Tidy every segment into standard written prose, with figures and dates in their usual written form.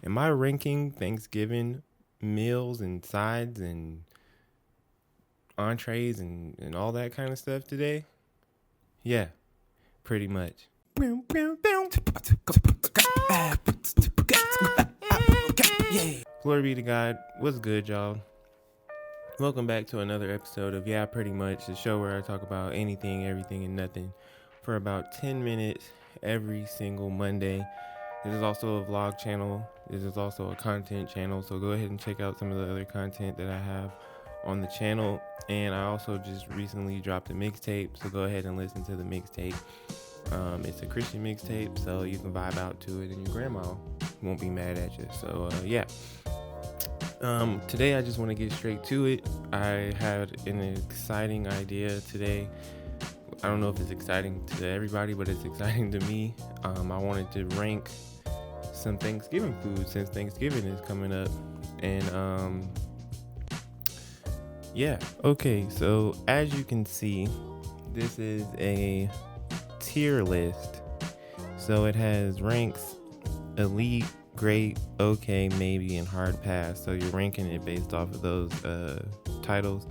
Am I ranking Thanksgiving meals and sides and entrees and all that kind of stuff today? Yeah, pretty much. Glory be to God. What's good, y'all? Welcome back to another episode of Yeah, Pretty Much, the show where I talk about anything, everything, and nothing for about 10 minutes every single Monday. This is also a vlog channel. This is also a content channel, so go ahead and check out some of the other content that I have on the channel. And I also just recently dropped a mixtape, so go ahead and listen to the mixtape. It's a Christian mixtape, so you can vibe out to it, and your grandma won't be mad at you. So yeah. Today I just want to get straight to it. I had an exciting idea today. I don't know if it's exciting to everybody, but it's exciting to me. I wanted to rank some Thanksgiving food since Thanksgiving is coming up. And yeah, okay, so as you can see, this is a tier list. So it has ranks: elite, great, okay, maybe, and hard pass. So you're ranking it based off of those titles.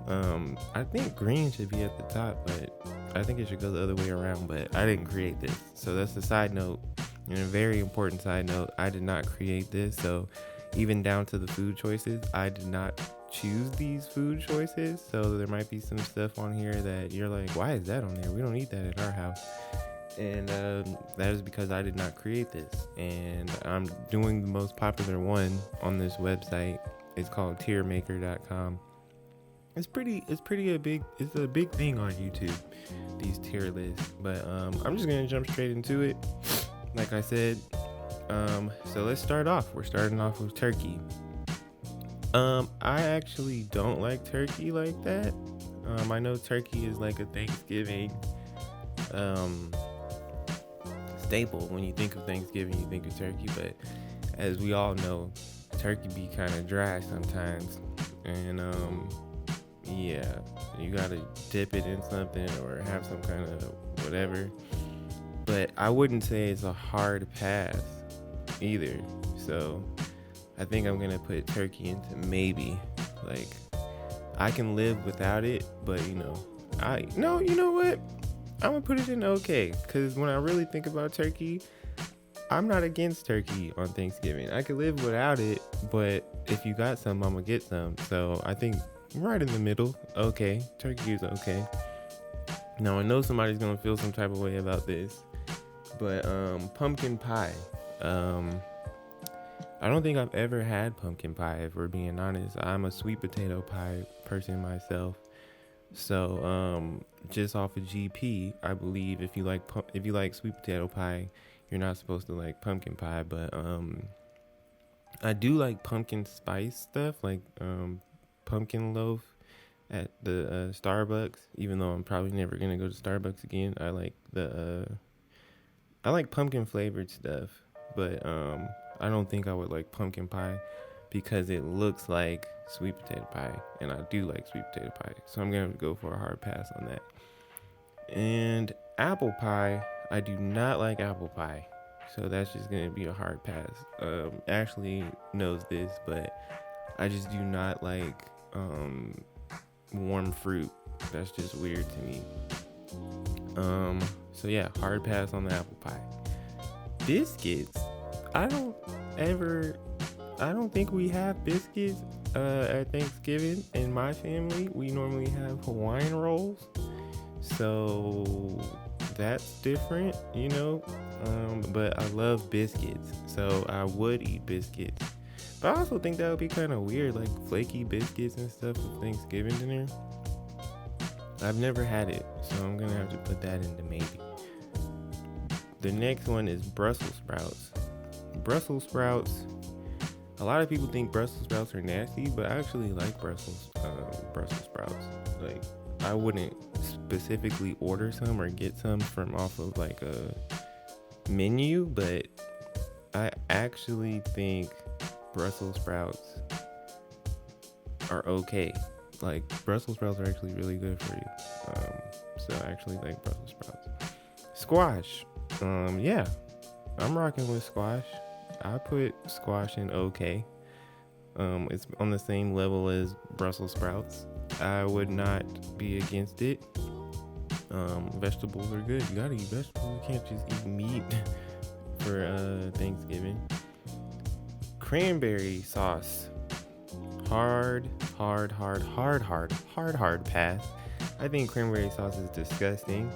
I think green should be at the top, but I think it should go the other way around, but I didn't create this. So that's a side note, and a very important side note. I did not create this, so even down to the food choices, I did not choose these food choices. So there might be some stuff on here that you're like, why is that on there? We don't eat that at our house. And that is because I did not create this, and I'm doing the most popular one on this website. It's called tiermaker.com. It's a big thing on YouTube, these tier lists. But I'm just gonna jump straight into it. Like I said, so let's start off. We're starting off with turkey. I actually don't like turkey like that. I know turkey is like a Thanksgiving staple. When you think of Thanksgiving, you think of turkey, but as we all know, turkey be kind of dry sometimes, and yeah, you gotta dip it in something or have some kind of whatever. But I wouldn't say it's a hard pass either, so I think I'm gonna put turkey into maybe. Like, I can live without it, but you know what? I'm gonna put it in okay, because when I really think about turkey, I'm not against turkey on Thanksgiving. I could live without it, but if you got some, I'm gonna get some. So I think right in the middle, okay, turkey is okay. Now I know somebody's gonna feel some type of way about this, but pumpkin pie. I don't think I've ever had pumpkin pie, if we're being honest. I'm a sweet potato pie person myself. So just off of GP, I believe if you like sweet potato pie, you're not supposed to like pumpkin pie. But I do like pumpkin spice stuff, like pumpkin loaf at the Starbucks. Even though I'm probably never gonna go to Starbucks again, I like pumpkin flavored stuff. But I don't think I would like pumpkin pie because it looks like sweet potato pie, and I do like sweet potato pie, so I'm gonna go for a hard pass on that. And apple pie, I do not like apple pie, so that's just gonna be a hard pass. Ashley knows this, but I just do not like warm fruit. That's just weird to me. So yeah, hard pass on the apple pie. Biscuits, I don't think we have biscuits at Thanksgiving. In my family, we normally have Hawaiian rolls, so that's different, you know. But I love biscuits, so I would eat biscuits. But I also think that would be kind of weird, like flaky biscuits and stuff with Thanksgiving dinner. I've never had it, so I'm gonna have to put that into maybe. The next one is Brussels sprouts. Brussels sprouts. A lot of people think Brussels sprouts are nasty, but I actually like Brussels sprouts. Like, I wouldn't specifically order some or get some from off of like a menu, but I actually think Brussels sprouts are okay. Like, Brussels sprouts are actually really good for you. So I actually like Brussels sprouts. Squash. Yeah, I'm rocking with squash. I put squash in okay. It's on the same level as Brussels sprouts. I would not be against it. Vegetables are good. You gotta eat vegetables. You can't just eat meat for Thanksgiving. Cranberry sauce. Hard pass. I think cranberry sauce is disgusting.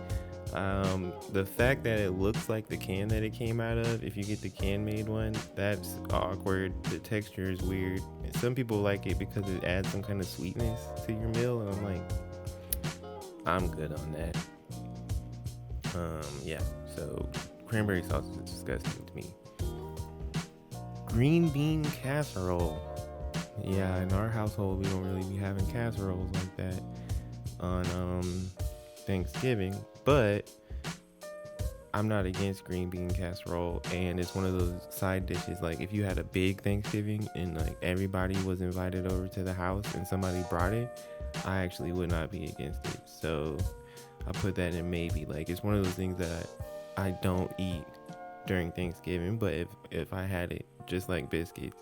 The fact that it looks like the can that it came out of, if you get the can made one, that's awkward. The texture is weird. Some people like it because it adds some kind of sweetness to your meal, and I'm like, I'm good on that. Yeah, so cranberry sauce is disgusting to me. Green bean casserole. Yeah, in our household, we don't really be having casseroles like that on Thanksgiving, but I'm not against green bean casserole, and it's one of those side dishes. Like, if you had a big Thanksgiving and like everybody was invited over to the house and somebody brought it, I actually would not be against it. So I put that in maybe. Like, it's one of those things that I don't eat during Thanksgiving, but if I had it, just like biscuits,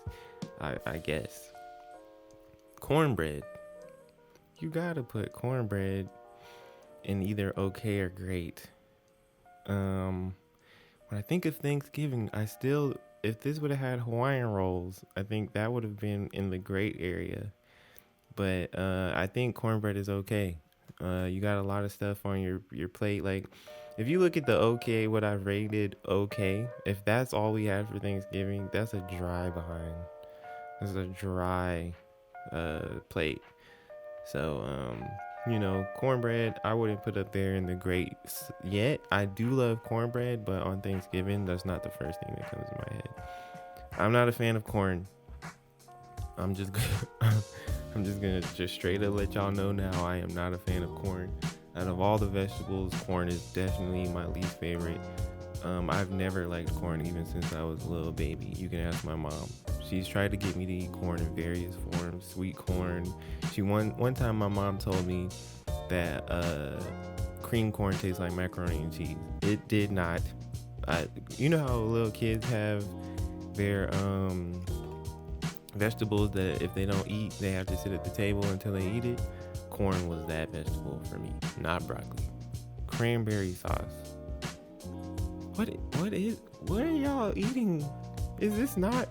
I guess. Cornbread. You gotta put cornbread in either okay or great. When I think of Thanksgiving, if this would have had Hawaiian rolls, I think that would have been in the great area. But I think cornbread is okay. You got a lot of stuff on your plate. Like, if you look at the okay, what I've rated okay, if that's all we had for Thanksgiving, that's a dry behind. That's a dry plate. So, cornbread, I wouldn't put up there in the greats yet. I do love cornbread, but on Thanksgiving, that's not the first thing that comes to my head. I'm not a fan of corn. I'm just gonna straight up let y'all know now, I am not a fan of corn. Out of all the vegetables, corn is definitely my least favorite. I've never liked corn even since I was a little baby. You can ask my mom. She's tried to get me to eat corn in various forms. Sweet corn. One time my mom told me that cream corn tastes like macaroni and cheese. It did not. You know how little kids have their vegetables that if they don't eat, they have to sit at the table until they eat it? Corn was that vegetable for me, not broccoli. Cranberry sauce. What are y'all eating? Is this not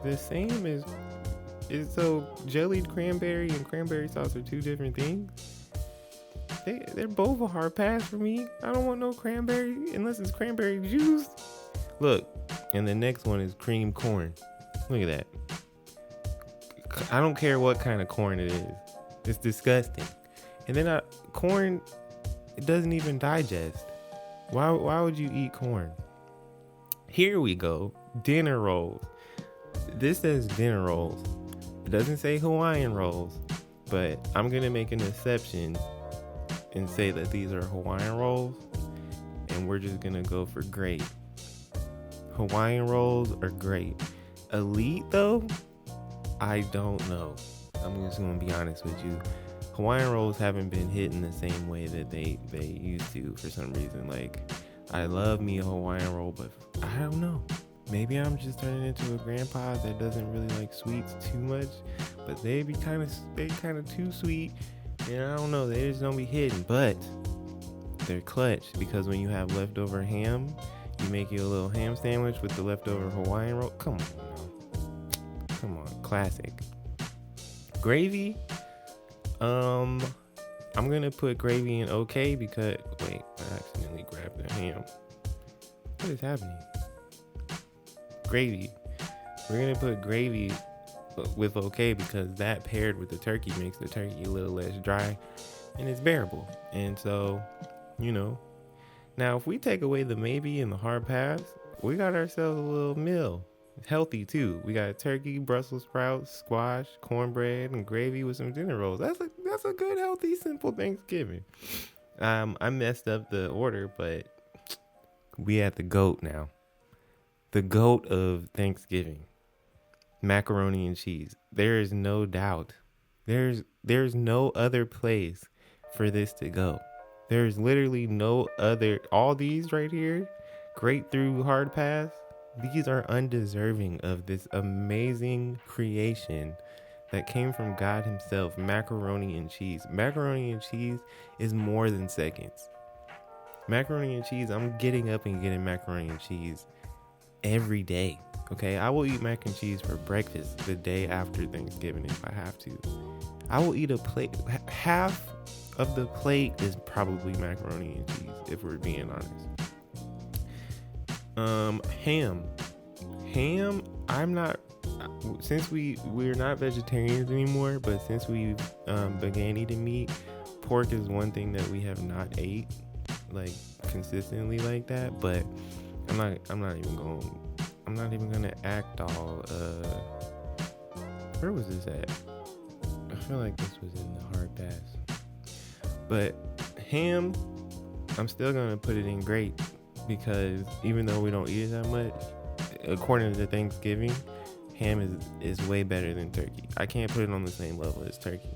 the same as... So jellied cranberry and cranberry sauce are two different things? They're both a hard pass for me. I don't want no cranberry unless it's cranberry juice. Look, and the next one is cream corn. Look at that. I don't care what kind of corn it is. It's disgusting. And then corn, it doesn't even digest. Why would you eat corn? Here we go. Dinner rolls. This says dinner rolls. It doesn't say Hawaiian rolls, but I'm going to make an exception and say that these are Hawaiian rolls, and we're just going to go for great. Hawaiian rolls are great. Elite, though, I don't know. I'm just going to be honest with you. Hawaiian rolls haven't been hitting the same way that they used to for some reason. Like, I love me a Hawaiian roll, but I don't know. Maybe I'm just turning into a grandpa that doesn't really like sweets too much, but they kind of too sweet, and I don't know, they just don't be hitting. But they're clutch, because when you have leftover ham, you make you a little ham sandwich with the leftover Hawaiian roll. Come on, classic. Gravy. I'm gonna put gravy in okay because I accidentally grabbed the ham. What is happening? Gravy. We're gonna put gravy with okay because that paired with the turkey makes the turkey a little less dry and it's bearable. And so, now if we take away the maybe and the hard pass, we got ourselves a little meal. It's healthy too. We got turkey, Brussels sprouts, squash, cornbread, and gravy with some dinner rolls. That's a good, healthy, simple Thanksgiving. I messed up the order, but we at the GOAT now. The GOAT of Thanksgiving. Macaroni and cheese. There is no doubt. There's no other place for this to go. There's literally no other. All these right here, great through hard pass. These are undeserving of this amazing creation that came from God himself, macaroni and cheese. Macaroni and cheese is more than seconds. Macaroni and cheese, I'm getting up and getting macaroni and cheese every day. Okay, I will eat mac and cheese for breakfast the day after Thanksgiving if I have to. I will eat a plate. Half of the plate is probably macaroni and cheese, if we're being honest. Ham. I'm not. Since we're not vegetarians anymore, but since we began eating meat, pork is one thing that we have not ate like consistently like that. But I'm not even gonna act all. Where was this at? I feel like this was in the hard pass. But ham, I'm still gonna put it in great, because even though we don't eat it that much, according to Thanksgiving, ham is way better than turkey. I can't put it on the same level as turkey.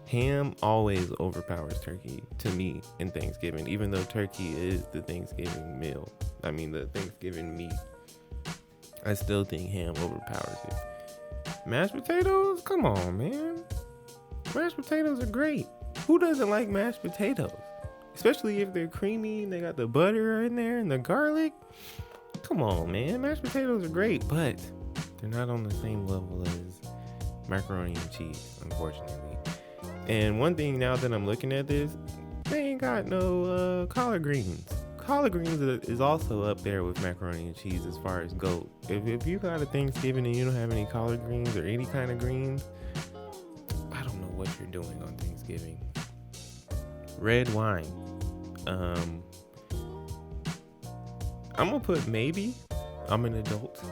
Ham always overpowers turkey to me in Thanksgiving, even though turkey is the Thanksgiving meal. I mean, the Thanksgiving meat. I still think ham overpowers it. Mashed potatoes? Come on, man. Mashed potatoes are great. Who doesn't like mashed potatoes? Especially if they're creamy and they got the butter in there and the garlic. Come on, man. Mashed potatoes are great, but they're not on the same level as macaroni and cheese, unfortunately. And one thing, now that I'm looking at this, they ain't got no collard greens. Collard greens is also up there with macaroni and cheese as far as goat. If you got a Thanksgiving and you don't have any collard greens or any kind of greens, I don't know what you're doing on Thanksgiving. Red wine. I'm gonna put maybe. I'm an adult.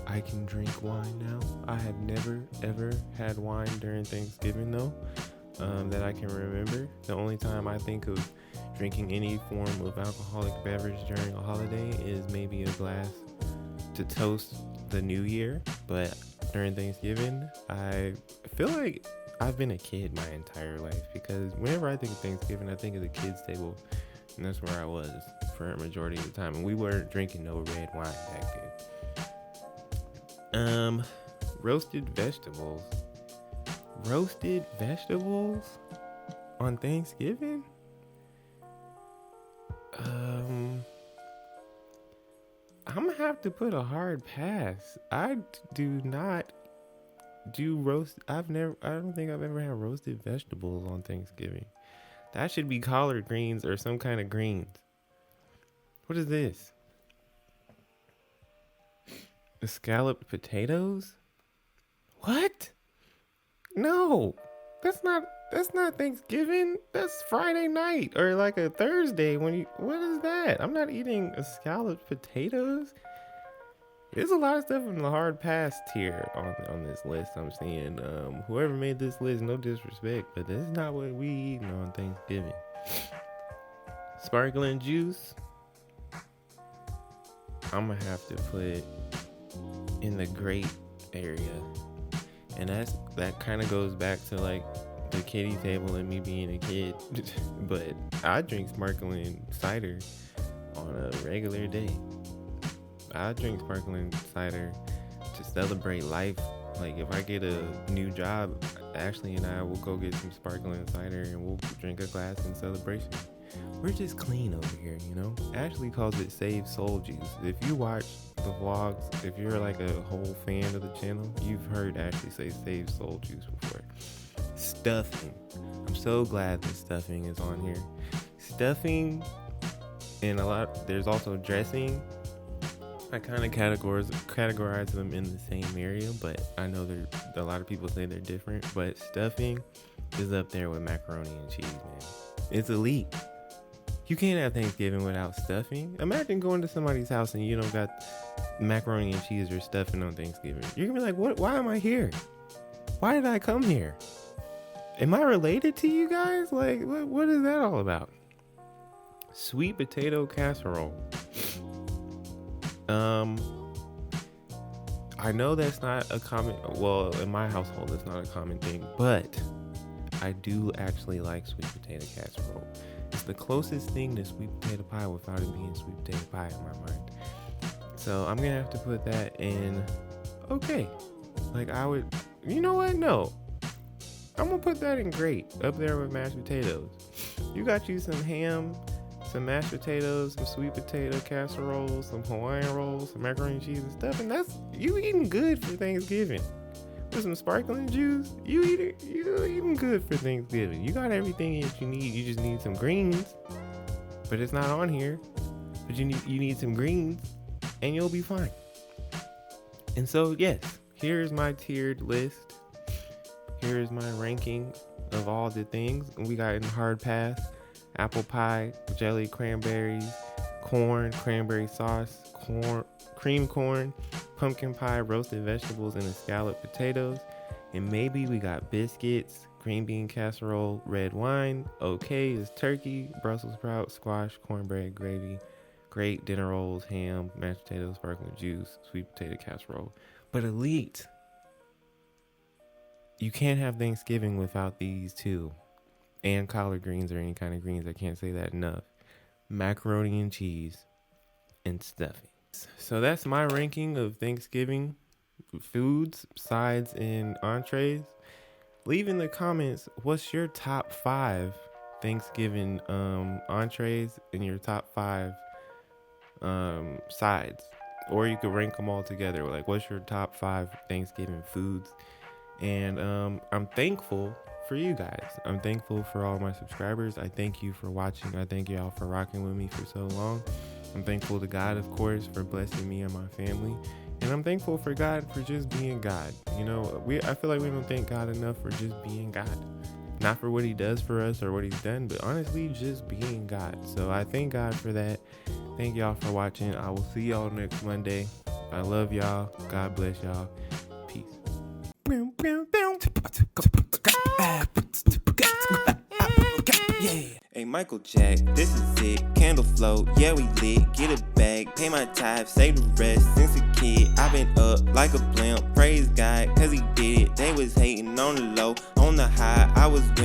I can drink wine now. I have never ever had wine during Thanksgiving though, that I can remember. The only time I think of drinking any form of alcoholic beverage during a holiday is maybe a glass to toast the new year. But during Thanksgiving, I feel like I've been a kid my entire life, because whenever I think of Thanksgiving, I think of the kids' table, and that's where I was for a majority of the time. And we weren't drinking no red wine back then. Roasted vegetables. Roasted vegetables on Thanksgiving? I'm gonna have to put a hard pass. I do not do roast. I don't think I've ever had roasted vegetables on Thanksgiving. That should be collard greens or some kind of greens. What is this? The scalloped potatoes? What? No, that's not Thanksgiving. That's Friday night or like a Thursday what is that? I'm not eating a scalloped potatoes. There's a lot of stuff in the hard pass tier on this list I'm seeing. Whoever made this list, no disrespect, but this is not what we eating on Thanksgiving. Sparkling juice, I'm gonna have to put in the great area. And that kind of goes back to like the kiddie table and me being a kid. But I drink sparkling cider on a regular day. I drink sparkling cider to celebrate life. Like if I get a new job, Ashley and I will go get some sparkling cider and we'll drink a glass in celebration. We're just clean over here, you know? Ashley calls it Save Soul Juice. If you watch the vlogs, if you're like a whole fan of the channel, you've heard Ashley say Save Soul Juice before. Stuffing. I'm so glad that stuffing is on here. Stuffing, and there's also dressing. I kind of categorize them in the same area, but I know a lot of people say they're different. But stuffing is up there with macaroni and cheese, man. It's elite. You can't have Thanksgiving without stuffing. Imagine going to somebody's house and you don't got macaroni and cheese or stuffing on Thanksgiving. You're gonna be like, what? Why am I here? Why did I come here? Am I related to you guys? Like, what is that all about? Sweet potato casserole. I know that's not a common, well, in my household, it's not a common thing, but I do actually like sweet potato casserole. It's the closest thing to sweet potato pie without it being sweet potato pie in my mind. So I'm gonna have to put that in okay. Like I would, you know what? No. I'm gonna put that in great up there with mashed potatoes. You got you some ham, some mashed potatoes, some sweet potato casserole, some Hawaiian rolls, some macaroni and cheese and stuff, and that's you eating good for Thanksgiving. With some sparkling juice, you eating good for Thanksgiving. You got everything that you need. You just need some greens, but it's not on here. But you need some greens, and you'll be fine. And so yes, here's my tiered list. Here's my ranking of all the things. We got in hard pass, apple pie, jelly cranberries, corn, cranberry sauce, cream corn, pumpkin pie, roasted vegetables, and the scalloped potatoes. And maybe we got biscuits, green bean casserole, red wine. Okay is turkey, Brussels sprouts, squash, cornbread, gravy, great dinner rolls, ham, mashed potatoes, sparkling juice, sweet potato casserole. But elite, you can't have Thanksgiving without these two. And collard greens or any kind of greens. I can't say that enough. Macaroni and cheese and stuffing. So that's my ranking of Thanksgiving foods, sides, and entrees. Leave in the comments what's your top 5 Thanksgiving entrees and your top 5 sides. Or you could rank them all together. Like, what's your top 5 Thanksgiving foods? And I'm thankful for you guys. I'm thankful for all my subscribers. I thank you for watching. I thank y'all for rocking with me for so long. I'm thankful to God, of course, for blessing me and my family. And I'm thankful for God for just being God. You know, I feel like we don't thank God enough for just being God. Not for what he does for us or what he's done, but honestly, just being God. So I thank God for that. Thank y'all for watching. I will see y'all next Monday. I love y'all. God bless y'all. Peace. Hey, Michael Jack, this is it. Candle float, yeah, we lit. Get a bag, pay my tithe, save the rest. Since a kid, I've been up like a blimp. Praise God, cause he did it. They was hating on the low, on the high, I was winning.